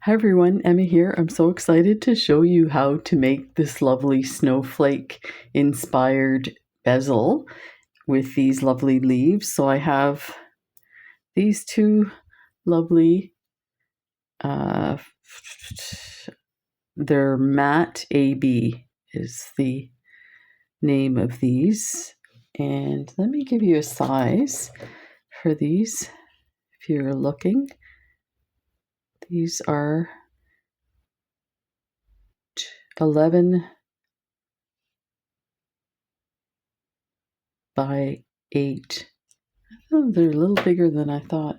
Hi everyone, Emma here. I'm so excited to show you how to make this lovely snowflake inspired bezel with these lovely leaves. So I have these two lovely, they're matte AB is the name of these. And let me give you a size for these if you're looking. These are 11 by 8. Oh, they're a little bigger than I thought.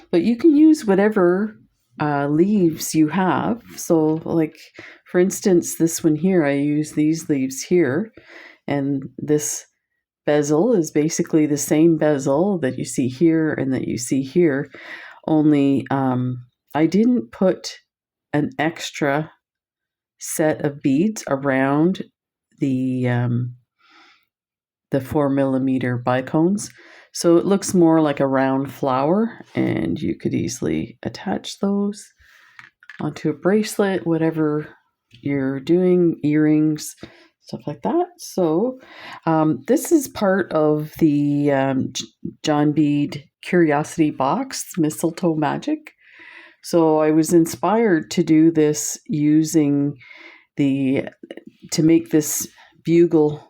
But you can use whatever leaves you have. So like, for instance, this one here, I use these leaves here. And this bezel is basically the same bezel that you see here and that you see here. Only I didn't put an extra set of beads around the 4mm bicones. So it looks more like a round flower, and you could easily attach those onto a bracelet, whatever you're doing, earrings, stuff like that. So this is part of the John Bead Curiosity Box, Mistletoe Magic. So I was inspired to do this using to make this bugle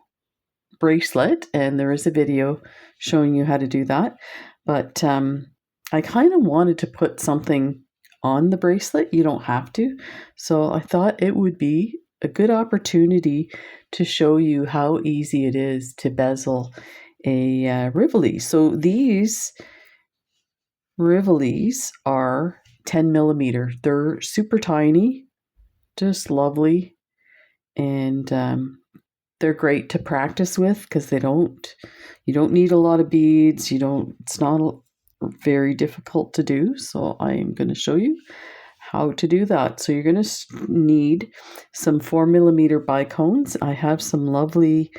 bracelet, and there is a video showing you how to do that. But I kind of wanted to put something on the bracelet. You don't have to. So I thought it would be a good opportunity to show you how easy it is to bezel a Rivoli. So these Rivolis are 10mm. They're super tiny, just lovely, and they're great to practice with because you don't need a lot of beads. It's not very difficult to do. So I am going to show you how to do that. So you're going to need some 4mm bicones. I have some lovely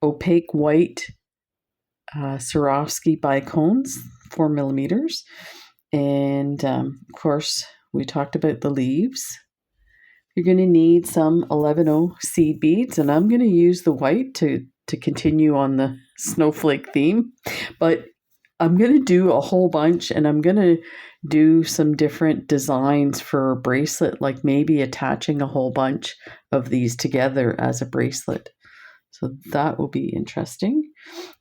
opaque white Swarovski bicones, 4mm. And of course, we talked about the leaves. You're going to need some 11/0 seed beads, and I'm going to use the white to continue on the snowflake theme. But I'm going to do a whole bunch, and I'm going to do some different designs for a bracelet, like maybe attaching a whole bunch of these together as a bracelet. So that will be interesting.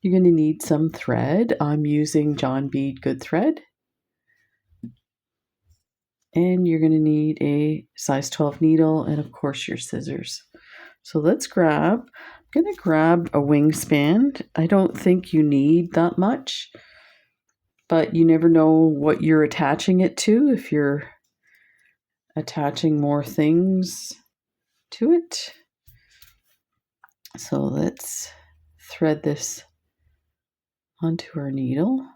You're going to need some thread. I'm using John Bead good thread. And you're going to need a size 12 needle and, of course, your scissors. So I'm going to grab a wingspan. I don't think you need that much, but you never know what you're attaching it to if you're attaching more things to it. So let's thread this onto our needle.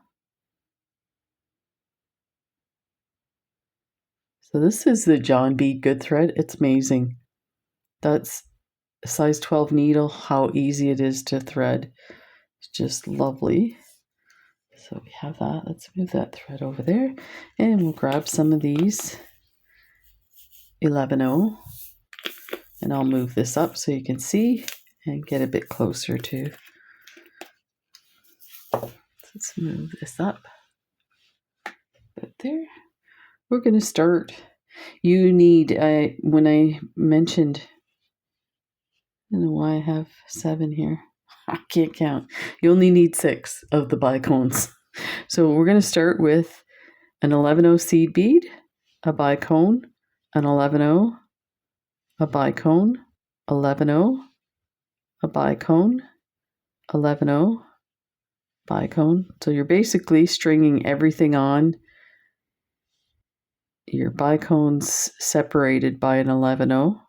So this is the John Bead good thread. It's amazing. That's a size 12 needle, how easy it is to thread. It's just lovely. So we have that. Let's move that thread over there, and we'll grab some of these 11/0, and I'll move this up so you can see and get a bit closer to. Let's move this up right there. We're going to start. You need, when I mentioned, I don't know why I have 7 here. I can't count. You only need 6 of the bicones. So we're going to start with an 11/0 seed bead, a bicone, an 11/0, a bicone, 11/0, a bicone, 11/0, bicone. So you're basically stringing everything on. Your bicones separated by an 11/0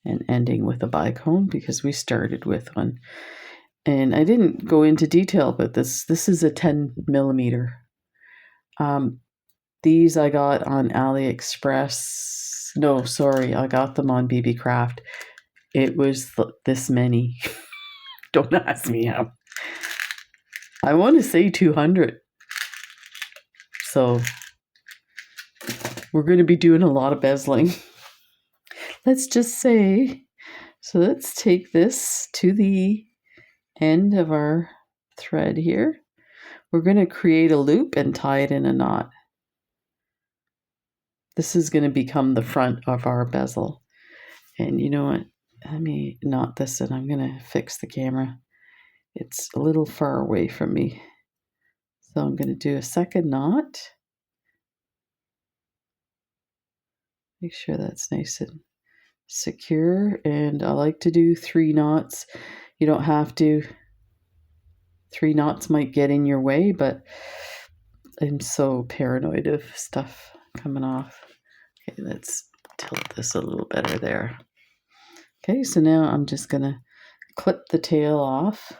and ending with a bicone because we started with one. And I didn't go into detail about this. This is a 10mm. These I got on AliExpress. No, sorry, I got them on BB Craft. It was this many. Don't ask me how. I want to say 200. So we're going to be doing a lot of bezeling. Let's just say, so let's take this to the end of our thread here. We're going to create a loop and tie it in a knot. This is going to become the front of our bezel. And you know what? Let me knot this and I'm going to fix the camera. It's a little far away from me. So I'm going to do a second knot. Make sure that's nice and secure. And I like to do 3 knots. You don't have to. 3 knots might get in your way, but I'm so paranoid of stuff coming off. Okay, let's tilt this a little better there. Okay, so now I'm just going to clip the tail off.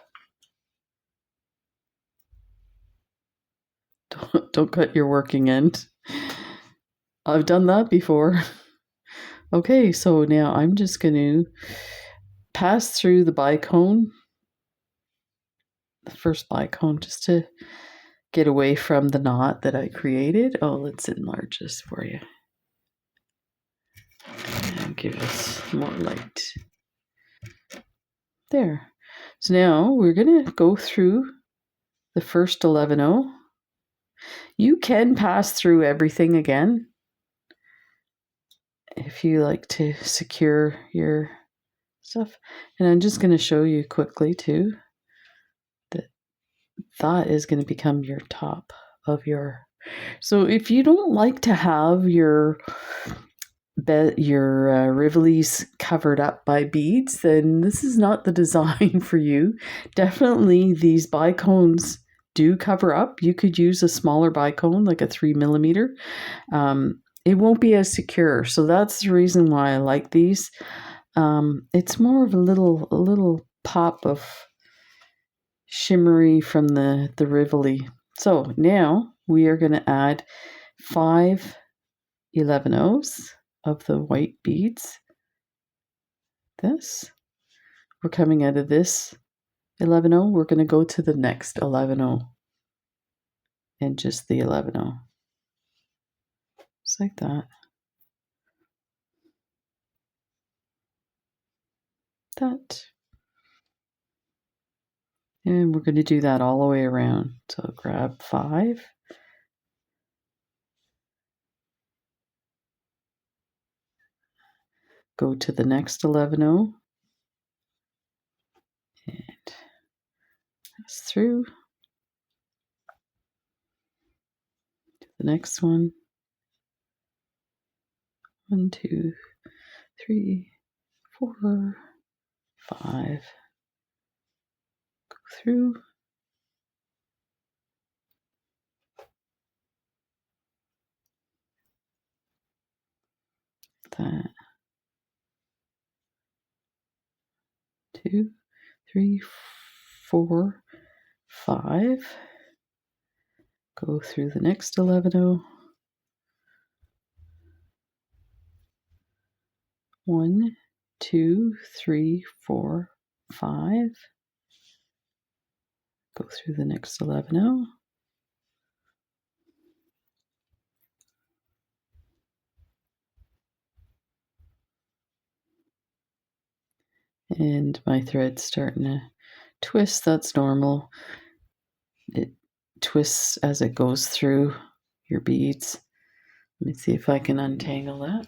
Don't cut your working end. I've done that before. Okay, so now I'm just going to pass through the bicone, the first bicone, just to get away from the knot that I created. Oh, let's enlarge this for you. And give us more light. There. So now we're going to go through the first 11-0. You can pass through everything again if you like to secure your stuff. And I'm just going to show you quickly too that that is going to become your top of your. So if you don't like to have your Rivolis covered up by beads, then this is not the design for you. Definitely these bicones do cover up. You could use a smaller bicone, like a 3mm. It won't be as secure. So that's the reason why I like these. It's more of a little pop of shimmery from the Rivoli. So now we are going to add 5 11-0s of the white beads. This. We're coming out of this 11-0. We're going to go to the next 11-0. And just the 11-0. Just like that. That. And we're going to do that all the way around. So grab 5. Go to the next 11-0. And pass through. To the next one. 1, 2, 3, 4, 5. Go through. That. 2, 3, 4, 5. Go through the next 11-0. 1, 2, 3, 4, 5. Go through the next 11-0. And my thread's starting to twist. That's normal. It twists as it goes through your beads. Let me see if I can untangle that.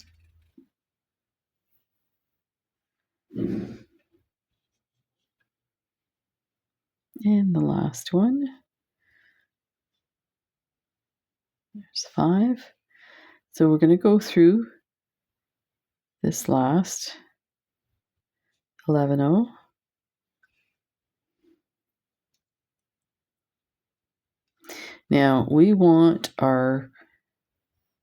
And the last one. There's 5. So we're going to go through this last 11-0. Now we want our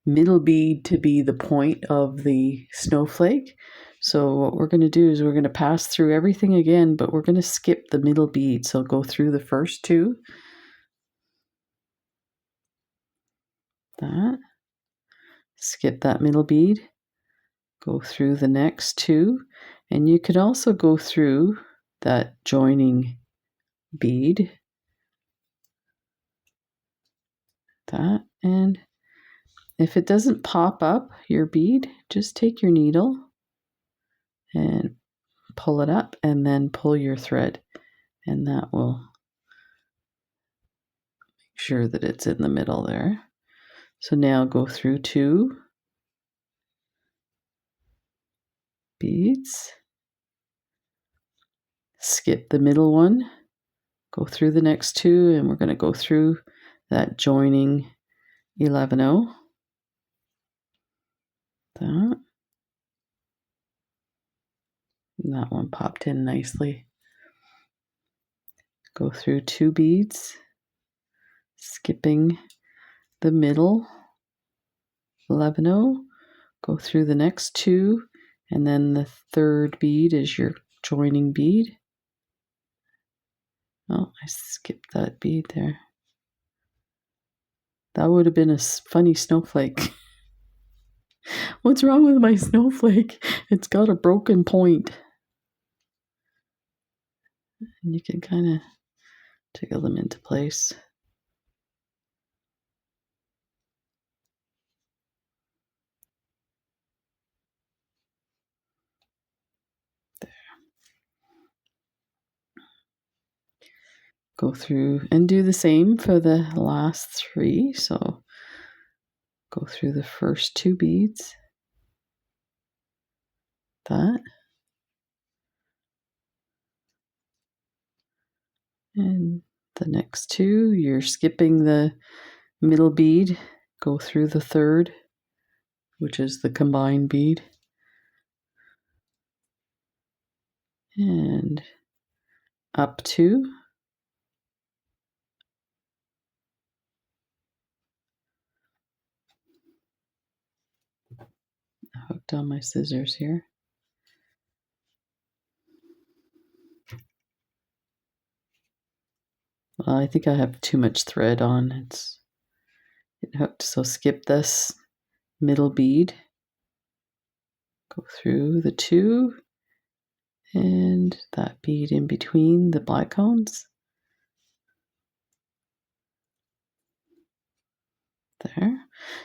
middle bead to be the point of the snowflake. So what we're going to do is we're going to pass through everything again, but we're going to skip the middle bead. So go through the first 2. That. Skip that middle bead. Go through the next 2. And you could also go through that joining bead. That. And if it doesn't pop up your bead, just take your needle and pull it up and then pull your thread, and that will make sure that it's in the middle there. So now go through 2 beads, skip the middle one, go through the next 2, and we're going to go through that joining 11-0. That. And that one popped in nicely. Go through 2 beads, skipping the middle 11-0, go through the next 2, and then the 3rd bead is your joining bead. Oh, I skipped that bead there. That would have been a funny snowflake. What's wrong with my snowflake? It's got a broken point. And you can kind of jiggle them into place. There. Go through and do the same for the last 3. So go through the first 2 beads. That. And the next 2, you're skipping the middle bead, go through the 3rd, which is the combined bead, and up 2, I hooked on my scissors here. Well, I think I have too much thread on. It hooked, so skip this middle bead, go through the 2, and that bead in between the black cones. There.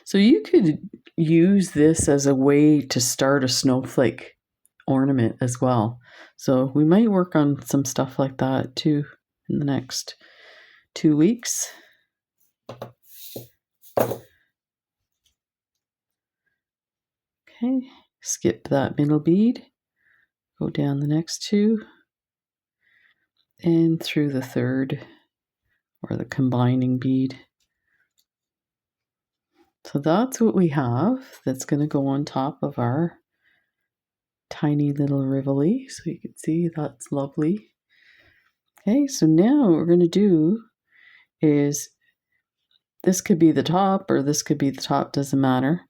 So you could use this as a way to start a snowflake ornament as well. So we might work on some stuff like that too in the next 2 weeks. Okay, skip that middle bead, go down the next 2, and through the 3rd, or the combining bead. So that's what we have that's going to go on top of our tiny little Rivoli. So you can see that's lovely. Okay, so now what we're going to do is, this could be the top or this could be the top, doesn't matter.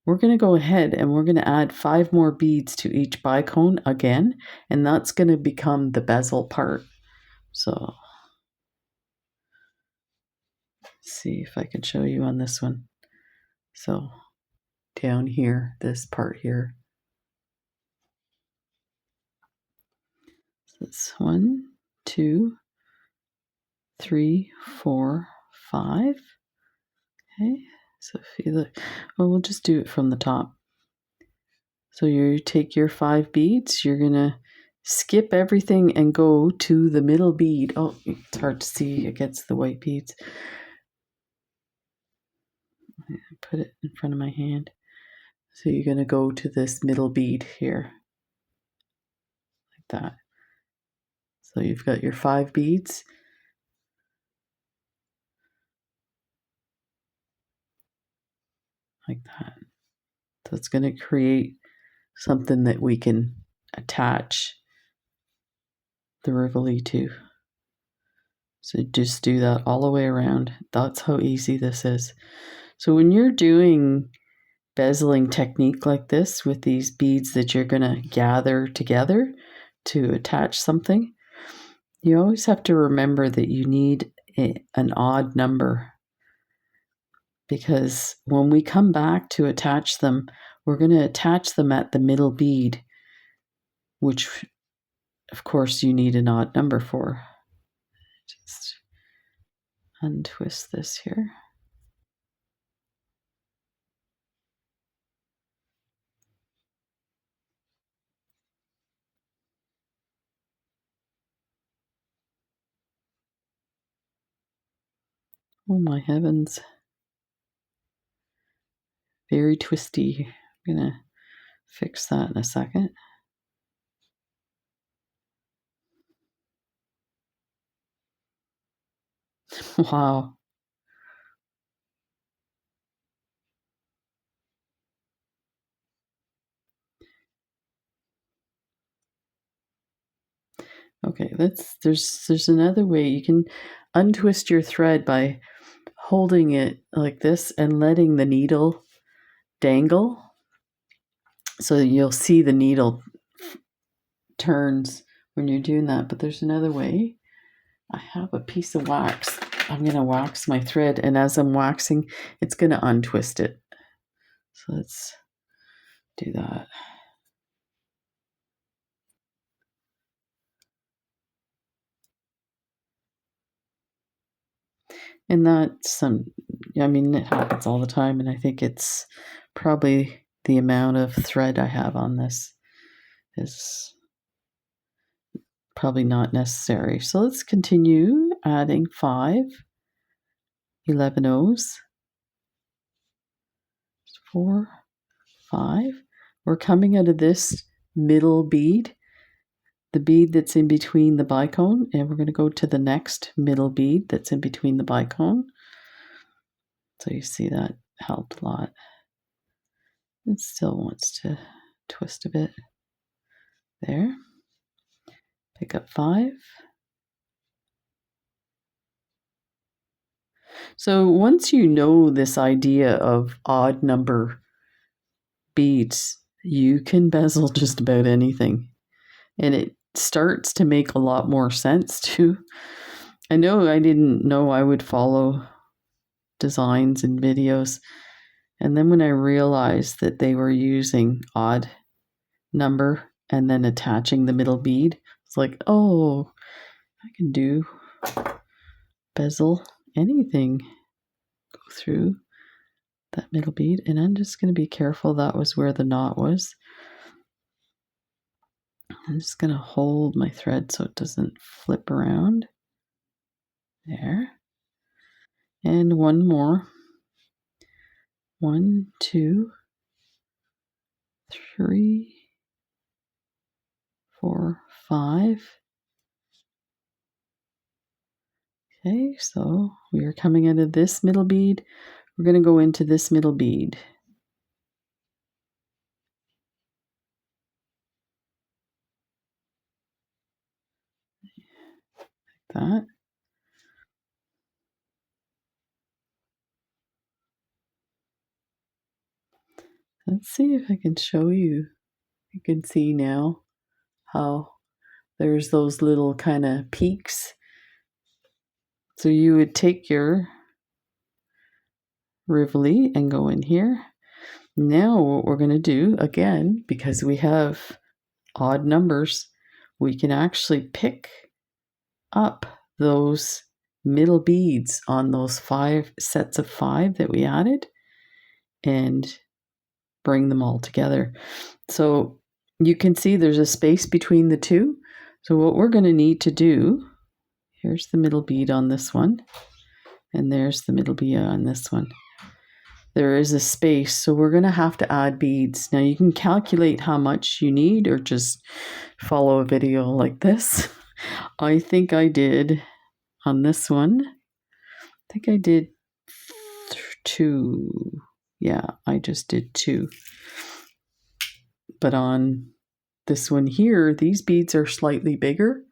We're going to go ahead and we're going to add 5 more beads to each bicone again, and that's going to become the bezel part. So let's see if I can show you on this one. So down here, this part here. So it's 1, 2, 3, 4, 5. Okay, so if you look, well, we'll just do it from the top. So you take your 5 beads, you're gonna skip everything and go to the middle bead. Oh, it's hard to see against the white beads. Put it in front of my hand. So you're gonna go to this middle bead here, like that. So you've got your 5 beads. Like that. So it's gonna create something that we can attach the Rivoli to. So just do that all the way around. That's how easy this is. So when you're doing bezeling technique like this with these beads that you're going to gather together to attach something, you always have to remember that you need an odd number, because when we come back to attach them, we're going to attach them at the middle bead, which of course you need an odd number for. Just untwist this here. Oh my heavens. Very twisty. I'm going to fix that in a second. Wow. Okay, there's another way. You can untwist your thread by holding it like this and letting the needle dangle. So you'll see the needle turns when you're doing that. But there's another way. I have a piece of wax. I'm going to wax my thread, and as I'm waxing, it's going to untwist it. So let's do that. And that's it happens all the time, and I think it's probably the amount of thread I have on this is probably not necessary. So let's continue adding 5 11 O's, 4, 5. We're coming out of this middle bead, the bead that's in between the bicone, and we're going to go to the next middle bead that's in between the bicone. So you see that helped a lot. It still wants to twist a bit. There. Pick up 5. So once you know this idea of odd number beads, you can bezel just about anything. And it starts to make a lot more sense too. I know I didn't know I would follow designs and videos. And then when I realized that they were using odd number and then attaching the middle bead, it's like, oh, I can do bezel anything. Go through that middle bead, and I'm just going to be careful. That was where the knot was. I'm just going to hold my thread so it doesn't flip around. There. And one more. 1, 2, 3, 4, 5. Okay, so we are coming out of this middle bead. We're going to go into this middle bead. Like that. Let's see if I can show you. You can see now how there's those little kind of peaks. So you would take your Rivoli and go in here. Now what we're going to do, again, because we have odd numbers, we can actually pick up those middle beads on those 5 sets of 5 that we added and bring them all together. So you can see there's a space between the two. So what we're going to need to do, here's the middle bead on this one, and there's the middle bead on this one. There is a space, so we're going to have to add beads. Now you can calculate how much you need or just follow a video like this. I think I did on this one. I think I did 2. Yeah, I just did 2. But on this one here, these beads are slightly bigger.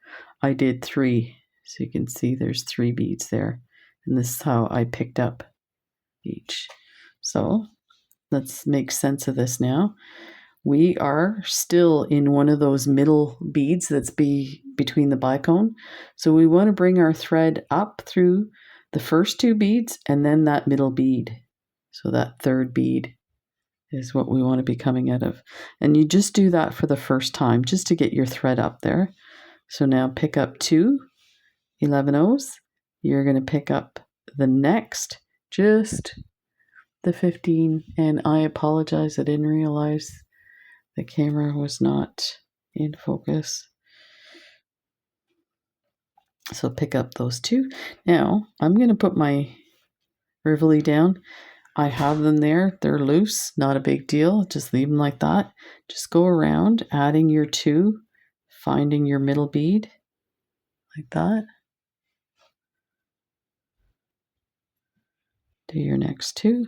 I did 3. So you can see there's 3 beads there. And this is how I picked up each. So let's make sense of this now. We are still in one of those middle beads that's between the bicone. So we want to bring our thread up through the first 2 beads and then that middle bead. So that third bead is what we want to be coming out of. And you just do that for the first time just to get your thread up there. So now pick up 2 11 O's. You're going to pick up the next, just the 15. And I apologize, I didn't realize the camera was not in focus. So pick up those 2. Now I'm going to put my Rivoli down. I have them there. They're loose, not a big deal. Just leave them like that. Just go around adding your 2, finding your middle bead like that. Do your next 2.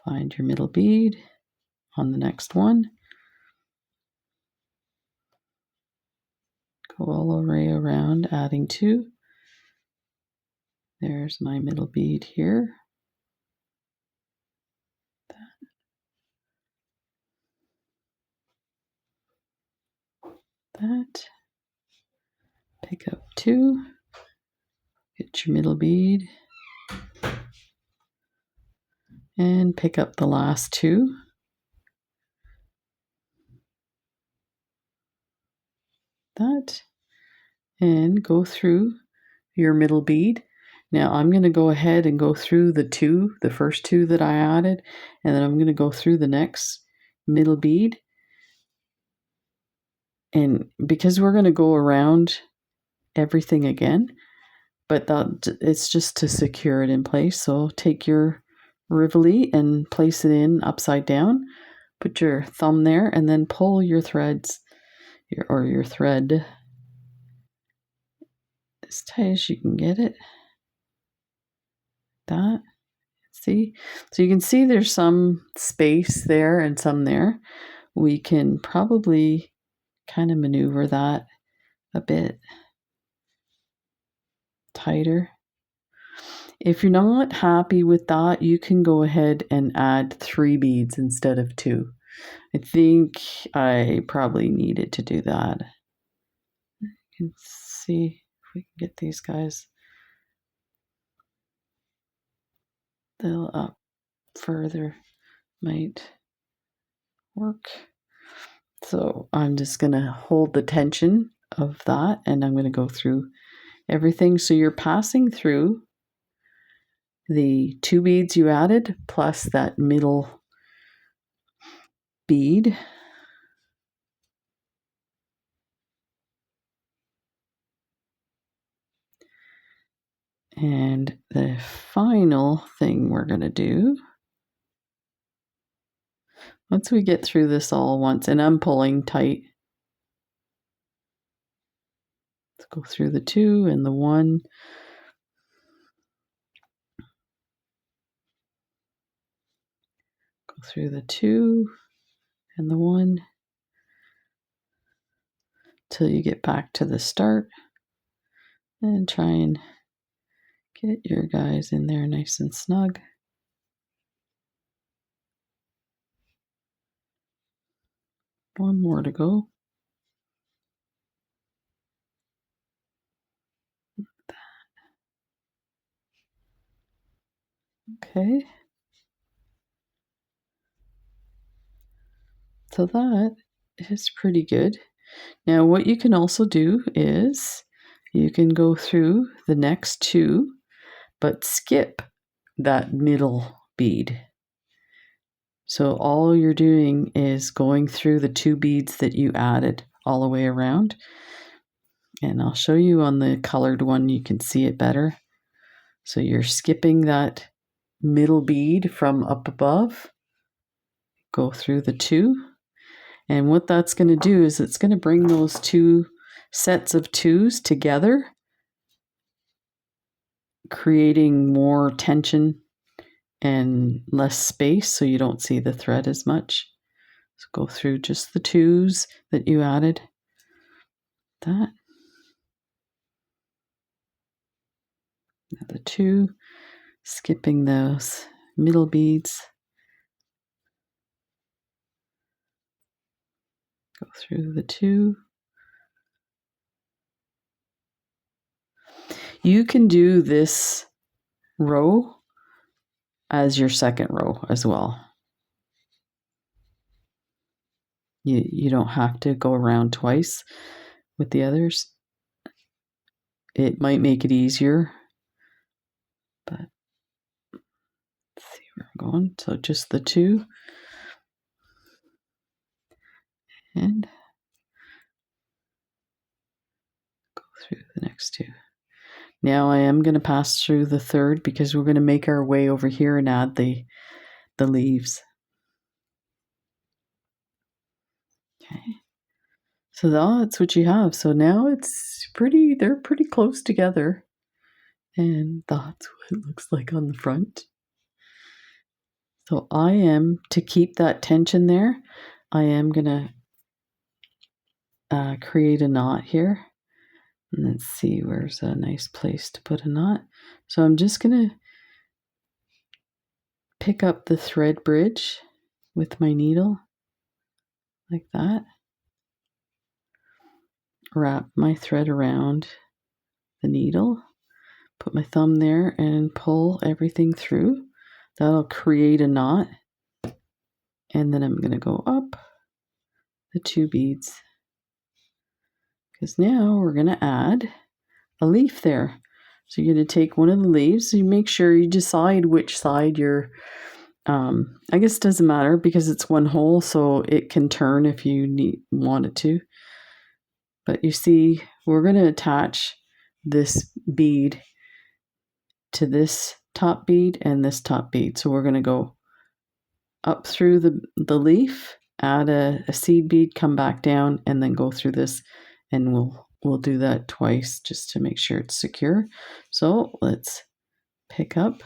Find your middle bead on the next one. Go all the way around adding 2. There's my middle bead here. That. Pick up 2. Get your middle bead. And pick up the last 2. That. And go through your middle bead. Now I'm going to go ahead and go through the first 2 that I added, and then I'm going to go through the next middle bead. And because we're going to go around everything again, but it's just to secure it in place. So take your Rivoli and place it in upside down. Put your thumb there and then pull your threads or your thread as tight as you can get it. That. See? So you can see there's some space there and some there. We can probably kind of maneuver that a bit tighter. If you're not happy with that, you can go ahead and add 3 beads instead of 2. I think I probably needed to do that. You can see if we can get these guys a little up further. Might work. So I'm just going to hold the tension of that, and I'm going to go through everything. So you're passing through the 2 beads you added plus that middle bead. And the final thing we're going to do, once we get through this all once, and I'm pulling tight, let's go through the 2 and the 1. Go through the 2 and the 1 till you get back to the start, and try and get your guys in there nice and snug. One more to go. Okay. So that is pretty good. Now what you can also do is you can go through the next 2, but skip that middle bead. So all you're doing is going through the 2 beads that you added all the way around. And I'll show you on the colored one, you can see it better. So you're skipping that middle bead from up above, go through the 2. And what that's going to do is it's going to bring those 2 sets of 2s together, creating more tension and less space so you don't see the thread as much. So go through just the 2s that you added. That. The 2, skipping those middle beads. Go through the 2. You can do this row as your second row as well. You don't have to go around twice with the others. It might make it easier, but let's see where I'm going. So just the 2, and go through the next 2. Now I am going to pass through the third because we're going to make our way over here and add the leaves. Okay. So that's what you have. So now they're pretty close together. And that's what it looks like on the front. So to keep that tension there, I am going to create a knot here. And let's see, where's a nice place to put a knot. So I'm just going to pick up the thread bridge with my needle like that. Wrap my thread around the needle, put my thumb there and pull everything through. That'll create a knot. And then I'm going to go up the 2 beads. Because now we're going to add a leaf there. So you're going to take one of the leaves. You make sure you decide which side you're, I guess it doesn't matter because it's one hole, so it can turn if you wanted to. But you see, we're going to attach this bead to this top bead and this top bead. So we're going to go up through the leaf, add a seed bead, come back down, and then go through this. And we'll do that twice just to make sure it's secure. So let's pick up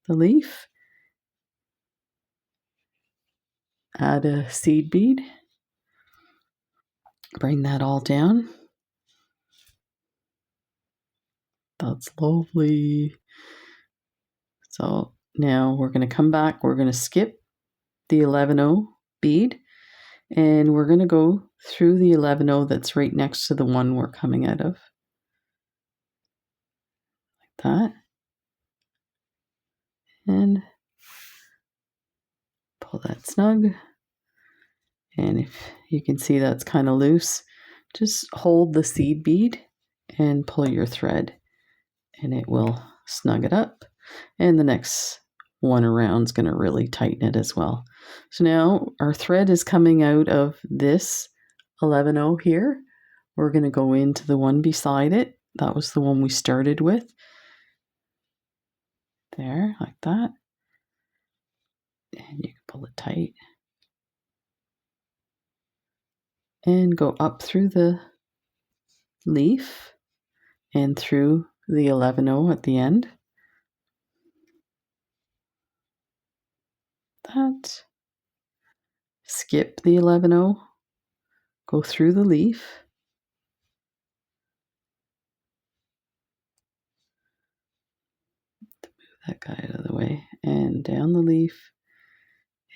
the leaf, add a seed bead, bring that all down. That's lovely. So now we're going to come back. We're going to skip the 11-0 bead, and we're going to go through the 11-0 that's right next to the one we're coming out of. Like that. And pull that snug. And if you can see that's kind of loose, just hold the seed bead and pull your thread, and it will snug it up. And the next one around is going to really tighten it as well. So now our thread is coming out of this 11-0 here. We're going to go into the one beside it. That was the one we started with. There, like that. And you can pull it tight. And go up through the leaf and through the 11-0 at the end. That. Skip the 11-0. Go through the leaf. Move that guy out of the way. And down the leaf.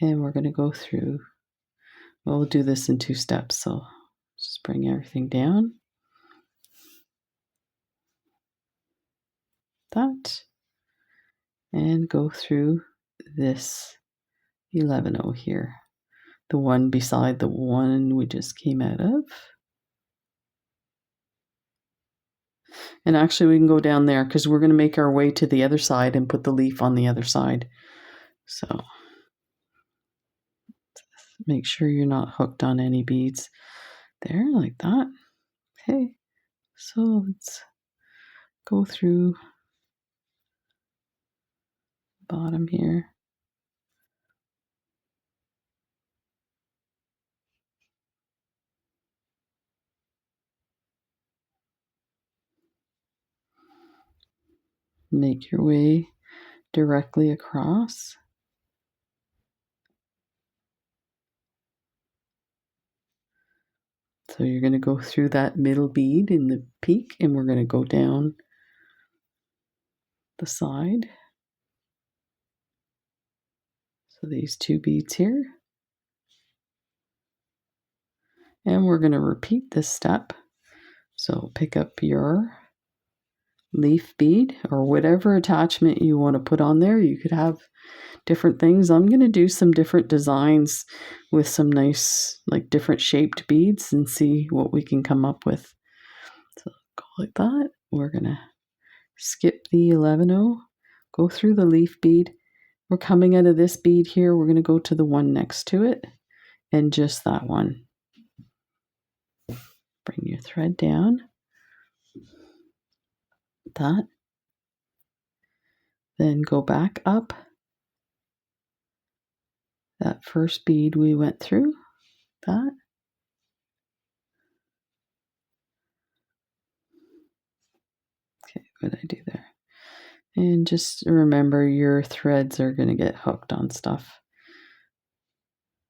And we're going to go through. We'll do this in 2 steps. So just bring everything down. That. And go through this 11-0 here. The one beside the one we just came out of. And actually we can go down there because we're going to make our way to the other side and put the leaf on the other side. So make sure you're not hooked on any beads there like that. Okay, so let's go through the bottom here. Make your way directly across. So you're going to go through that middle bead in the peak, and we're going to go down the side. So these 2 beads here. And we're going to repeat this step. So pick up your leaf bead or whatever attachment you want to put on there. You could have different things. I'm going to do some different designs with some nice, like different shaped beads and see what we can come up with. So go like that. We're going to skip the 11-0, go through the leaf bead. We're coming out of this bead here. We're going to go to the one next to it and just that one. Bring your thread down. that. Then go back up that first bead we went through, that. Okay, what did I do there? And just remember your threads are going to get hooked on stuff.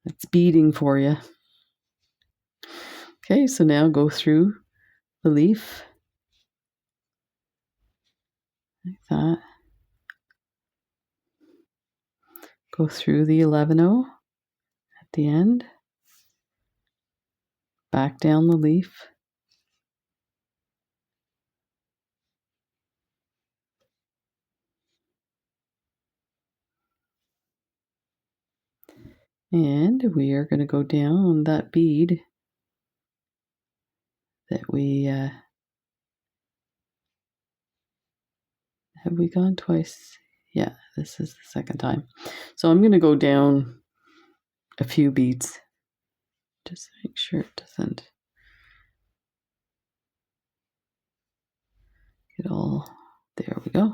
It's beading for you. Okay, so now go through the leaf like that. Go through the 11-0 at the end. Back down the leaf. And we are going to go down that bead that we have we gone twice? Yeah, this is the second time. So I'm going to go down a few beads. Just make sure it doesn't get all, there we go.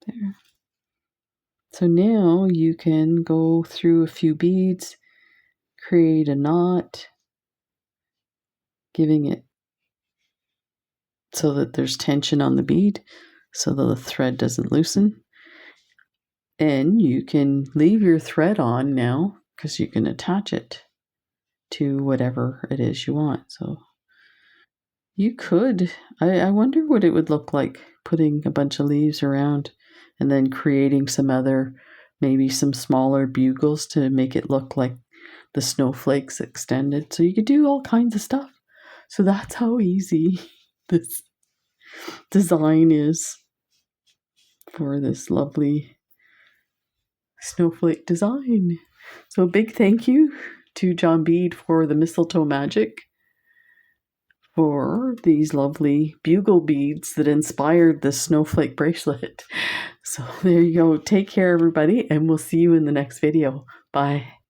There. So now you can go through a few beads, create a knot, giving it so that there's tension on the bead so that the thread doesn't loosen. And you can leave your thread on now because you can attach it to whatever it is you want. So you could, I wonder what it would look like putting a bunch of leaves around and then creating some other, maybe some smaller bugles to make it look like the snowflakes extended. So you could do all kinds of stuff. So that's how easy this design is for this lovely snowflake design. So a big thank you to John Bead for the mistletoe magic, for these lovely bugle beads that inspired the snowflake bracelet. So there you go. Take care, everybody, and we'll see you in the next video. Bye.